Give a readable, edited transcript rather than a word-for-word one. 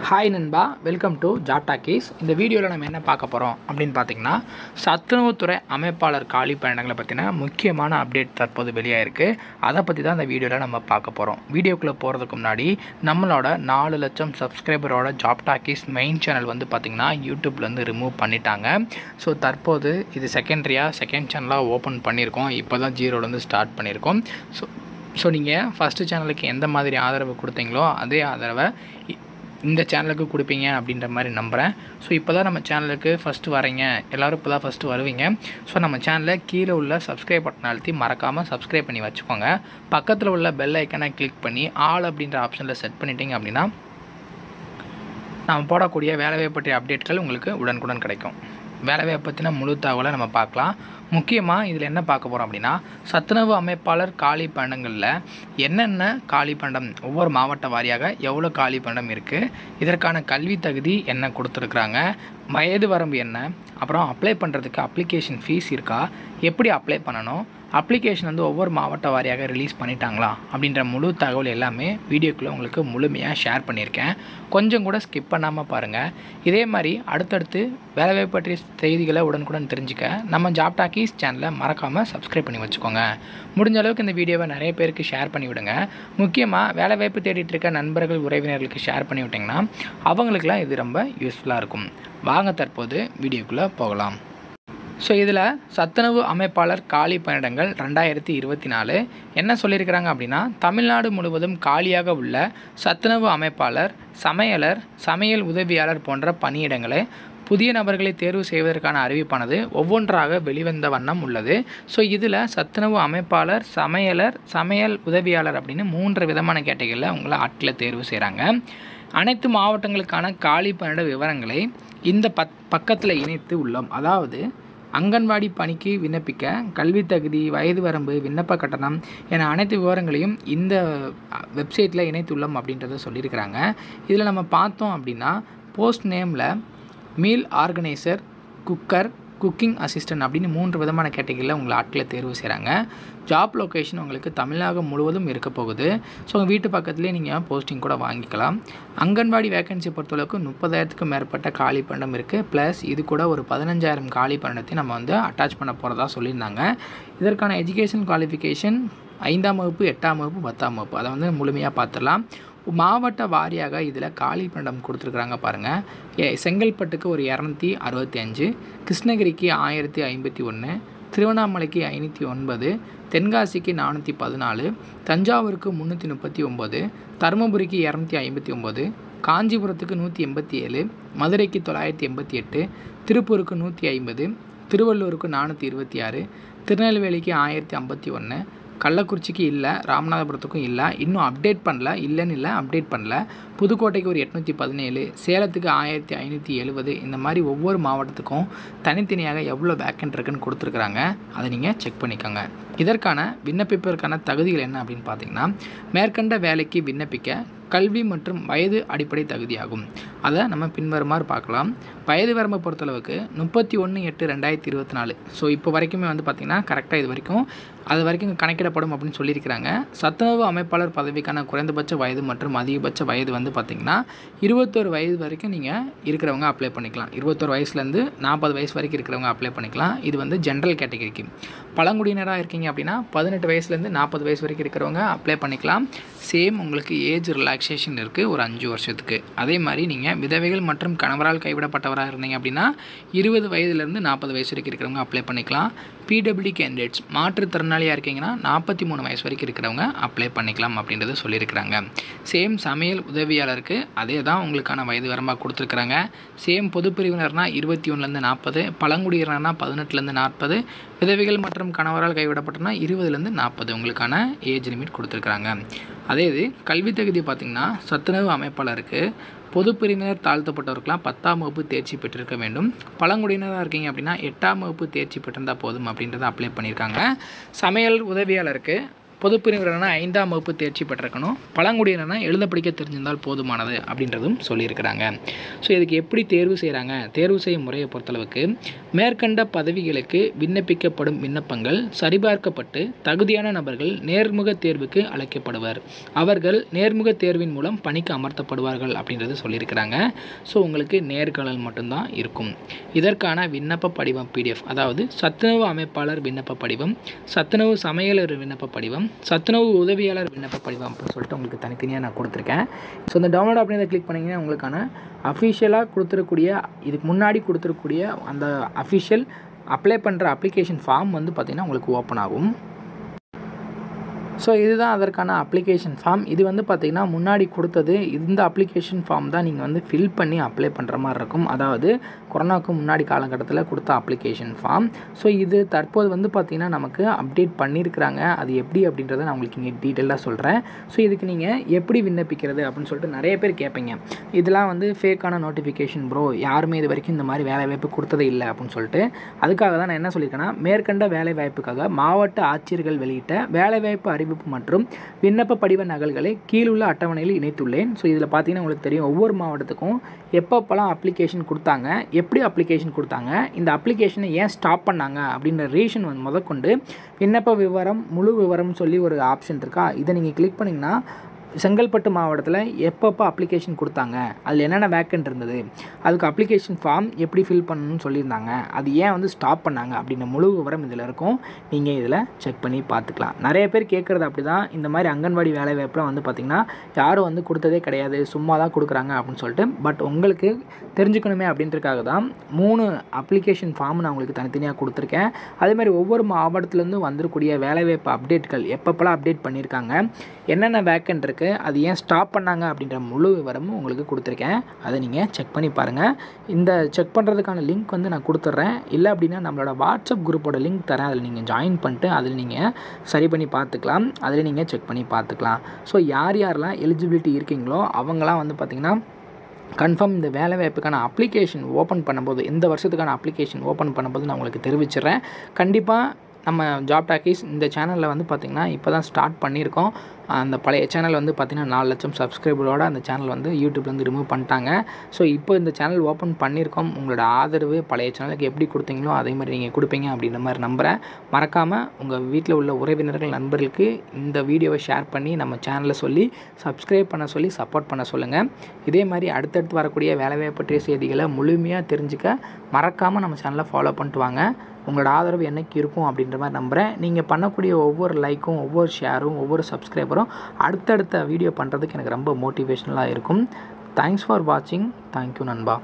Hi நண்பா, welcome to job talkies. இந்த வீடியோவில் நம்ம என்ன பார்க்க போகிறோம் அப்படின்னு பார்த்தீங்கன்னா, சத்துணவுத்துறை அமைப்பாளர் காலி பணியிடங்களை பற்றின முக்கியமான அப்டேட் தற்போது வெளியாயிருக்கு. அதை பற்றி தான் இந்த வீடியோவில் நம்ம பார்க்க போகிறோம். வீடியோக்குள்ளே போகிறதுக்கு முன்னாடி நம்மளோட 4 லட்சம் சப்ஸ்கிரைபரோட ஜாப் டாக்கீஸ் மெயின் சேனல் வந்து பார்த்திங்கன்னா யூடியூப்லேருந்து ரிமூவ் பண்ணிட்டாங்க. ஸோ தற்போது இது செகண்ட் சேனலாக ஓப்பன் பண்ணியிருக்கோம். இப்போ தான் ஜீரோலேருந்து ஸ்டார்ட் பண்ணியிருக்கோம். ஸோ நீங்கள் ஃபஸ்ட்டு சேனலுக்கு எந்த மாதிரி ஆதரவு கொடுத்தீங்களோ அதே ஆதரவை இந்த சேனலுக்கு கொடுப்பீங்க அப்படின்ற மாதிரி நம்புகிறேன். ஸோ இப்போ தான் நம்ம சேனலுக்கு ஃபஸ்ட்டு வரீங்க, எல்லோரும் இப்போ தான் ஃபஸ்ட்டு வருவீங்க. ஸோ நம்ம சேனலில் கீழே உள்ள சப்ஸ்கிரைப் பட்டன் அழுத்தி மறக்காமல் சப்ஸ்கிரைப் பண்ணி வச்சுக்கோங்க. பக்கத்தில் உள்ள பெல் ஐக்கனை கிளிக் பண்ணி ஆல் அப்படின்ற ஆப்ஷனில் செட் பண்ணிட்டீங்க அப்படின்னா நம்ம போடக்கூடிய வேலைவாய்ப்பு பற்றிய அப்டேட்கள் உங்களுக்கு உடனுக்குடன் கிடைக்கும். வேலைவாய்ப்பு பற்றின முழு தகவலை நம்ம பார்க்கலாம். முக்கியமாக இதில் என்ன பார்க்க போகிறோம் அப்படின்னா, சத்துணவு அமைப்பாளர் காலி பணியிடங்களில் என்னென்ன காலி பணியிடம், ஒவ்வொரு மாவட்ட வாரியாக எவ்வளோ காலி பணியிடம் இருக்குது, இதற்கான கல்வி தகுதி என்ன கொடுத்துருக்குறாங்க, வயது வரம்பு என்ன, அப்புறம் அப்ளை பண்ணுறதுக்கு அப்ளிகேஷன் ஃபீஸ் இருக்கா, எப்படி அப்ளை பண்ணணும், அப்ளிகேஷன் வந்து ஒவ்வொரு மாவட்ட வாரியாக ரிலீஸ் பண்ணிட்டாங்களா அப்படின்ற முழு தகவல் எல்லாமே வீடியோக்குள்ளே உங்களுக்கு முழுமையாக ஷேர் பண்ணியிருக்கேன். கொஞ்சம் கூட ஸ்கிப் பண்ணாமல் பாருங்கள். இதே மாதிரி அடுத்தடுத்து வேலைவாய்ப்பு பற்றிய செய்திகளை உடனுக்குடன் தெரிஞ்சுக்க நம்ம ஜாப் டாக்கீஸ் சேனலை மறக்காமல் சப்ஸ்கிரைப் பண்ணி வச்சுக்கோங்க. முடிஞ்ச அளவுக்கு இந்த வீடியோவை நிறைய பேருக்கு ஷேர் பண்ணி விடுங்க. முக்கியமாக வேலைவாய்ப்பு தேடிட்டு இருக்க நண்பர்கள், உறவினர்களுக்கு ஷேர் பண்ணி விட்டிங்கன்னா அவங்களுக்குலாம் இது ரொம்ப யூஸ்ஃபுல்லாக இருக்கும். வாங்க தற்போது வீடியோக்குள்ளே போகலாம். ஸோ இதில் சத்துணவு அமைப்பாளர் காலி பணியிடங்கள் 2024 என்ன சொல்லியிருக்கிறாங்க அப்படின்னா, தமிழ்நாடு முழுவதும் காலியாக உள்ள சத்துணவு அமைப்பாளர், சமையலர், சமையல் உதவியாளர் போன்ற பணியிடங்களை புதிய நபர்களை தேர்வு செய்வதற்கான அறிவிப்பானது ஒவ்வொன்றாக வெளிவந்த வண்ணம் உள்ளது. ஸோ இதில் சத்துணவு அமைப்பாளர், சமையலர், சமையல் உதவியாளர் அப்படின்னு 3 விதமான கேட்டகரியில் உங்களை ஆட்களை தேர்வு செய்கிறாங்க. அனைத்து மாவட்டங்களுக்கான காலி பணியிட விவரங்களை இந்த பக்கத்தில் இணைத்து உள்ளோம். அதாவது அங்கன்வாடி பணிக்கு விண்ணப்பிக்க கல்வி தகுதி, வயது வரம்பு, விண்ணப்ப கட்டணம் என அனைத்து விவரங்களையும் இந்த வெப்சைட்டில் இணைத்துள்ளோம் அப்படின்றத சொல்லியிருக்கிறாங்க. இதில் நம்ம பார்த்தோம் அப்படின்னா, போஸ்ட் நேமில் meal organiser, cooker, cooking assistant அப்படின்னு 3 விதமான கேட்டகரியில் உங்களை ஆட்களை தேர்வு செய்கிறாங்க. ஜாப் லொக்கேஷன் உங்களுக்கு தமிழக முழுவதும் இருக்க போகுது. ஸோ உங்கள் வீட்டு பக்கத்துலேயே நீங்கள் போஸ்டிங் கூட வாங்கிக்கலாம். அங்கன்வாடி வேக்கன்சி பொறுத்தளவுக்கு 30,000க்கும் மேற்பட்ட காலி பணியிடம் இருக்குது. ப்ளஸ் இது கூட ஒரு 15,000 காலி பணியிடத்தை நம்ம வந்து அட்டாச் பண்ண போகிறதா சொல்லியிருந்தாங்க. இதற்கான எஜுகேஷன் குவாலிஃபிகேஷன் 5ஆம் வகுப்பு, 8ஆம் வகுப்பு, 10ஆம் வகுப்பு. அதை வந்து முழுமையாக பார்த்துடலாம். மாவட்ட வாரியாக இதில் காலி பணியிடம் கொடுத்துருக்குறாங்க பாருங்கள். செங்கல்பட்டுக்கு ஒரு 265, கிருஷ்ணகிரிக்கு 1051, திருவண்ணாமலைக்கு 509, தென்காசிக்கு 414, தஞ்சாவூருக்கு 339, தருமபுரிக்கு 259, காஞ்சிபுரத்துக்கு 187, மதுரைக்கு 988, திருப்பூருக்கு 150, திருவள்ளூருக்கு 426, திருநெல்வேலிக்கு 1051, கள்ளக்குறிச்சிக்கு இல்லை, ராமநாதபுரத்துக்கும் இல்லை, இன்னும் அப்டேட் பண்ணல, இல்லைன்னு இல்லை, அப்டேட் பண்ணல. புதுக்கோட்டைக்கு ஒரு 817, சேலத்துக்கு 1570. இந்த மாதிரி ஒவ்வொரு மாவட்டத்துக்கும் தனித்தனியாக எவ்வளோ வேக்கன்ட் இருக்குன்னு கொடுத்துருக்குறாங்க. அதை நீங்கள் செக் பண்ணிக்கோங்க. இதற்கான விண்ணப்பிப்பதற்கான தகுதிகள் என்ன அப்படின்னு பார்த்தீங்கன்னா, மேற்கண்ட வேலைக்கு விண்ணப்பிக்க கல்வி மற்றும் வயது அடிப்படை தகுதியாகும். அதை நம்ம பின்வருமாறு பார்க்கலாம். வயது வரம்பை பொறுத்தளவுக்கு 31/8/2024. ஸோ இப்போ வரைக்குமே வந்து பார்த்திங்கன்னா கரெக்டாக அது வரைக்கும் கணக்கிடப்படும் அப்படின்னு சொல்லியிருக்கிறாங்க. சத்துணவு அமைப்பாளர் பதவிக்கான குறைந்தபட்ச வயது மற்றும் அதிகபட்ச வயது வந்து பார்த்திங்கன்னா 21 வயது வரைக்கும் நீங்கள் இருக்கிறவங்க அப்ளை பண்ணிக்கலாம். 21 வயசுலேருந்து 40 வயசு வரைக்கும் இருக்கிறவங்க அப்ளை பண்ணிக்கலாம். இது வந்து ஜென்ரல் கேட்டகரிக்கு. பழங்குடியினராக இருக்கீங்க அப்படின்னா 18 வயசுலேருந்து 40 வயசு வரைக்கும் இருக்கிறவங்க அப்ளை பண்ணிக்கலாம். சேம் உங்களுக்கு ஏஜ் ரிலாக்ஸேஷன் இருக்குது ஒரு 5 வருஷத்துக்கு. அதே மாதிரி நீங்கள் விதவைகள் மற்றும் கணவரால் கைவிடப்பட்டவராக இருந்தீங்க அப்படின்னா 20 வயதுலேருந்து 40 வயசு வரைக்கும் இருக்கிறவங்க அப்ளை பண்ணிக்கலாம். பிடபிள்யூ கேண்டிடேட்ஸ், மாற்றுத்திறனாளியாக இருக்கீங்கன்னா 43 வயசு வரைக்கும் இருக்கிறவங்க அப்ளை பண்ணிக்கலாம் அப்படின்றத சொல்லியிருக்கிறாங்க. சேம் சமையல் உதவியாளருக்கு அதே தான் உங்களுக்கான வயது வரம்பாக கொடுத்துருக்குறாங்க. சேம் பொதுப்பிரிவினர்னால் 21லேருந்து 40, பழங்குடியினர்னா 18லேருந்து 40, விதவைகள் மற்றும் கணவரால் கைவிடப்பட்டனா 20லேருந்து 40 உங்களுக்கான ஏஜ் லிமிட் கொடுத்துருக்குறாங்க. அதே இது கல்வி தகுதி பார்த்திங்கன்னா, சத்துணவு அமைப்பாளருக்கு பொதுப்பிரிவினர் தாழ்த்தப்பட்டவருக்கெலாம் 10ஆம் வகுப்பு தேர்ச்சி பெற்றிருக்க வேண்டும். பழங்குடியினராக இருக்கீங்க அப்படின்னா 8ஆம் வகுப்பு தேர்ச்சி பெற்றிருந்தால் போதும் அப்படின்றத அப்ளை பண்ணியிருக்காங்க. சமையல் உதவியாளருக்கு பொதுப்பிரிவினரான 5ஆம் வகுப்பு தேர்ச்சி பெற்றிருக்கணும். பழங்குடியினர்னா எழுத படிக்க தெரிஞ்சிருந்தால் போதுமானது அப்படின்றதும் சொல்லியிருக்கிறாங்க. ஸோ இதுக்கு எப்படி தேர்வு செய்கிறாங்க? தேர்வு செய்யும் முறையை பொறுத்தளவுக்கு மேற்கண்ட பதவிகளுக்கு விண்ணப்பிக்கப்படும் விண்ணப்பங்கள் சரிபார்க்கப்பட்டு தகுதியான நபர்கள் நேர்முக தேர்வுக்கு அழைக்கப்படுவர். அவர்கள் நேர்முக தேர்வின் மூலம் பணிக்கு அமர்த்தப்படுவார்கள் அப்படின்றது சொல்லியிருக்கிறாங்க. ஸோ உங்களுக்கு நேர்காணல் மட்டும்தான் இருக்கும். இதற்கான விண்ணப்ப படிவம் PDF, அதாவது சத்துணவு அமைப்பாளர் விண்ணப்ப படிவம், சத்துணவு சமையலர் விண்ணப்ப படிவம், சத்துணவு உதவியாளர் விண்ணப்ப படிவம் அப்படின்னு சொல்லிட்டு உங்களுக்கு தனித்தனியாக நான் கொடுத்துருக்கேன். ஸோ இந்த டவுன்லோட் அப்படின்றத கிளிக் பண்ணிங்கன்னா உங்களுக்கான அஃபிஷியலாக கொடுத்துருக்கூடிய இதுக்கு முன்னாடி கொடுத்துருக்கூடிய அந்த அஃபிஷியல் அப்ளை பண்ணுற அப்ளிகேஷன் ஃபார்ம் வந்து பார்த்திங்கன்னா உங்களுக்கு ஓப்பன் ஆகும். ஸோ இதுதான் அதற்கான அப்ளிகேஷன் ஃபார்ம். இது வந்து பார்த்திங்கன்னா முன்னாடி கொடுத்தது இந்த அப்ளிகேஷன் ஃபார்ம் தான் நீங்கள் வந்து ஃபில் பண்ணி அப்ளை பண்ணுற மாதிரி இருக்கும். அதாவது கொரோனாவுக்கு முன்னாடி காலகட்டத்தில் கொடுத்த அப்ளிகேஷன் ஃபார்ம். ஸோ இது தற்போது வந்து பார்த்திங்கன்னா நமக்கு அப்டேட் பண்ணியிருக்கிறாங்க. அது எப்படி அப்படின்றத நான் உங்களுக்கு இங்கே டீட்டெயிலாக சொல்கிறேன். ஸோ இதுக்கு நீங்கள் எப்படி விண்ணப்பிக்கிறது அப்படின்னு சொல்லிட்டு நிறைய பேர் கேட்பீங்க. இதெல்லாம் வந்து ஃபேக்கான நோட்டிஃபிகேஷன் ப்ரோ, யாருமே இது வரைக்கும் இந்த மாதிரி வேலைவாய்ப்பு கொடுத்ததே இல்லை அப்படின்னு சொல்லிட்டு. அதுக்காக தான் நான் என்ன சொல்லியிருக்கேன்னா, மேற்கண்ட வேலைவாய்ப்புக்காக மாவட்ட ஆட்சியர்கள் வெளியிட்ட வேலைவாய்ப்பு அறிவிப்பு மற்றும் விண்ணப்ப படிவ நகல்களை கீழுள்ள அட்டவணையில் இணைத்துள்ளேன். ஸோ இதில் பார்த்தீங்கன்னா உங்களுக்கு தெரியும் ஒவ்வொரு மாவட்டத்துக்கும் எப்பப்பெல்லாம் அப்ளிகேஷன் கொடுத்தாங்க, எப்படி அப்ளிகேஷன் கொடுத்தாங்க, இந்த அப்ளிகேஷனை ஏன் ஸ்டாப் பண்ணாங்க அப்படின்ற ரீசன் வந்து முதற்கொண்டு விண்ணப்ப விவரம் முழு விவரம் சொல்லி ஒரு ஆப்ஷன் இருக்கா. இதை நீங்கள் கிளிக் பண்ணிங்கன்னா செங்கல்பட்டு மாவட்டத்தில் எப்பப்போ அப்ளிகேஷன் கொடுத்தாங்க, அதில் என்னென்ன வேக்கன்ட் இருந்தது, அதுக்கு அப்ளிகேஷன் ஃபார்ம் எப்படி ஃபில் பண்ணணும்னு சொல்லியிருந்தாங்க, அது ஏன் வந்து ஸ்டாப் பண்ணாங்க அப்படின்ற முழு விவரம் இதில் இருக்கும். நீங்கள் இதில் செக் பண்ணி பார்த்துக்கலாம். நிறைய பேர் கேட்குறது அப்படி தான், இந்த மாதிரி அங்கன்வாடி வேலைவாய்ப்பில் வந்து பார்த்திங்கன்னா யாரும் வந்து கொடுத்ததே கிடையாது, சும்மா தான் கொடுக்குறாங்க அப்படின்னு சொல்லிட்டு. பட் உங்களுக்கு தெரிஞ்சுக்கணுமே அப்படின்றதுக்காக தான் 3 அப்ளிகேஷன் ஃபார்ம் நான் உங்களுக்கு தனித்தனியாக கொடுத்துருக்கேன். அதேமாதிரி ஒவ்வொரு மாவட்டத்துலேருந்து வந்திருக்கூடிய வேலைவாய்ப்பு அப்டேட்கள் எப்பப்பெல்லாம் அப்டேட் பண்ணியிருக்காங்க, என்னென்ன வேக்கன்ட் இருக்குது, அது ஏன் ஸ்டாப் பண்ணாங்க அப்படின்ற முழு விவரமும் உங்களுக்கு கொடுத்துருக்கேன். அதை நீங்கள் செக் பண்ணி பாருங்கள். இந்த செக் பண்ணுறதுக்கான லிங்க் வந்து நான் கொடுத்துட்றேன். இல்லை அப்படின்னா நம்மளோட வாட்ஸ்அப் குரூப்போட லிங்க் தரேன், அதில் நீங்கள் ஜாயின் பண்ணிட்டு அதில் நீங்கள் சரி பண்ணி பார்த்துக்கலாம், அதில் நீங்கள் செக் பண்ணி பார்த்துக்கலாம். ஸோ யாரெல்லாம் எலிஜிபிலிட்டி இருக்கீங்களோ அவங்களாம் வந்து பார்த்திங்கன்னா கன்ஃபார்ம் இந்த வேலைவாய்ப்புக்கான அப்ளிகேஷன் ஓப்பன் பண்ணும்போது, இந்த வருஷத்துக்கான அப்ளிகேஷன் ஓப்பன் பண்ணும்போது நான் உங்களுக்கு தெரிவிச்சிடுறேன். கண்டிப்பாக நம்ம ஜாப் டாக்கீஸ் இந்த சேனலில் வந்து பார்த்திங்கன்னா இப்போ தான் ஸ்டார்ட் பண்ணியிருக்கோம். அந்த பழைய சேனல் வந்து பார்த்திங்கன்னா 4 லட்சம் சப்ஸ்கிரைபரோட அந்த சேனல் வந்து யூடியூப்லேருந்து ரிமூவ் பண்ணிட்டாங்க. ஸோ இப்போ இந்த சேனல் ஓப்பன் பண்ணியிருக்கோம். உங்களோட ஆதரவு பழைய சேனலுக்கு எப்படி கொடுத்தீங்களோ அதே மாதிரி நீங்கள் கொடுப்பீங்க அப்படின்ற மாதிரி நம்புகிறேன். மறக்காமல் உங்கள் வீட்டில் உள்ள உறவினர்கள் நண்பர்களுக்கு இந்த வீடியோவை ஷேர் பண்ணி நம்ம சேனலை சொல்லி சப்ஸ்கிரைப் பண்ண சொல்லி சப்போர்ட் பண்ண சொல்லுங்கள். இதே மாதிரி அடுத்தடுத்து வரக்கூடிய வேலைவாய்ப்பு பற்றிய செய்திகளை முழுமையாக தெரிஞ்சுக்க மறக்காமல் நம்ம சேனலை ஃபாலோ பண்ணிட்டு வாங்க. உங்களோட ஆதரவு என்னைக்கு இருக்கும் அப்படின்ற மாதிரி நம்புகிறேன். நீங்கள் பண்ணக்கூடிய ஒவ்வொரு லைக்கும், ஒவ்வொரு ஷேரும், ஒவ்வொரு சப்ஸ்கிரைபரும் அடுத்தடுத்த வீடியோ பண்ணுறதுக்கு எனக்கு ரொம்ப மோட்டிவேஷ்னலாக இருக்கும். தேங்க்ஸ் ஃபார் வாட்சிங். தேங்க்யூ நண்பா.